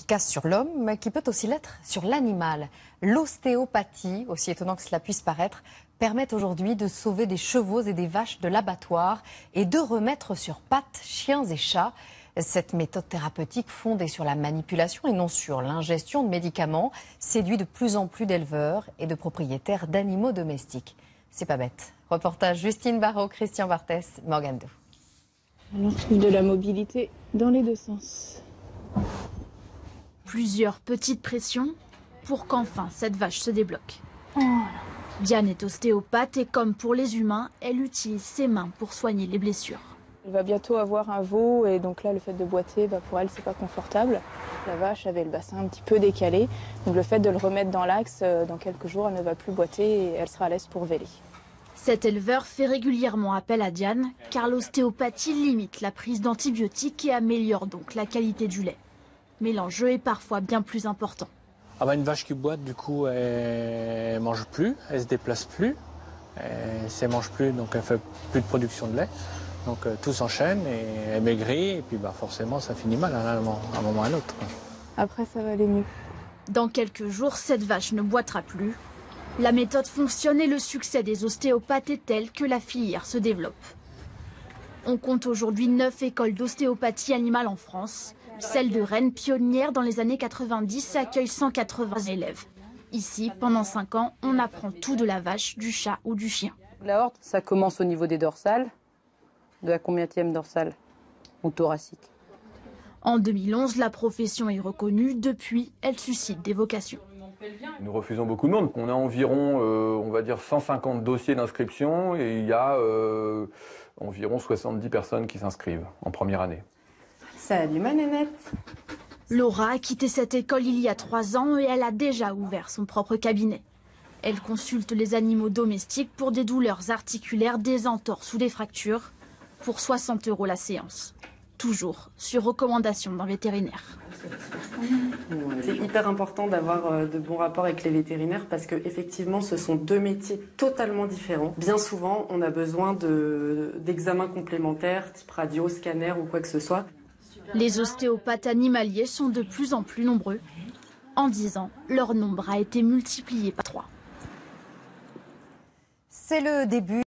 efficace sur l'homme, mais qui peut aussi l'être sur l'animal. L'ostéopathie, aussi étonnant que cela puisse paraître, permet aujourd'hui de sauver des chevaux et des vaches de l'abattoir et de remettre sur pattes chiens et chats. Cette méthode thérapeutique fondée sur la manipulation et non sur l'ingestion de médicaments séduit de plus en plus d'éleveurs et de propriétaires d'animaux domestiques. C'est pas bête. Reportage Justine Barrault, Christian Barthès, Morgane Dou. On retrouve de la mobilité dans les deux sens. Plusieurs petites pressions pour qu'enfin cette vache se débloque. Diane est ostéopathe et comme pour les humains, elle utilise ses mains pour soigner les blessures. Elle va bientôt avoir un veau et donc là le fait de boiter, pour elle c'est pas confortable. La vache avait le bassin un petit peu décalé, donc le fait de le remettre dans l'axe, dans quelques jours elle ne va plus boiter et elle sera à l'aise pour véler. Cet éleveur fait régulièrement appel à Diane car l'ostéopathie limite la prise d'antibiotiques et améliore donc la qualité du lait. Mais l'enjeu est parfois bien plus important. Une vache qui boite, du coup, elle mange plus, elle se déplace plus. Si elle mange plus, donc elle fait plus de production de lait. Donc tout s'enchaîne et elle maigrit et puis forcément ça finit mal à un moment ou à un autre. Après ça va aller mieux. Dans quelques jours, cette vache ne boitera plus. La méthode fonctionne et le succès des ostéopathes est tel que la filière se développe. On compte aujourd'hui 9 écoles d'ostéopathie animale en France. Celle de Rennes, pionnière dans les années 90, accueille 180 élèves. Ici, pendant 5 ans, on apprend tout de la vache, du chat ou du chien. L'aorte, ça commence au niveau des dorsales. De la combienième dorsale ou thoracique. En 2011, la profession est reconnue. Depuis, elle suscite des vocations. Nous refusons beaucoup de monde. On a environ, on va dire, 150 dossiers d'inscription et il y a environ 70 personnes qui s'inscrivent en première année. Salut ma nénette. Laura a quitté cette école il y a 3 ans et elle a déjà ouvert son propre cabinet. Elle consulte les animaux domestiques pour des douleurs articulaires, des entorses ou des fractures. Pour 60 € la séance. Toujours sur recommandation d'un vétérinaire. C'est hyper important d'avoir de bons rapports avec les vétérinaires parce qu'effectivement, ce sont deux métiers totalement différents. Bien souvent, on a besoin d'examens complémentaires, type radio, scanner ou quoi que ce soit. Les ostéopathes animaliers sont de plus en plus nombreux. En 10 ans, leur nombre a été multiplié par 3. C'est le début.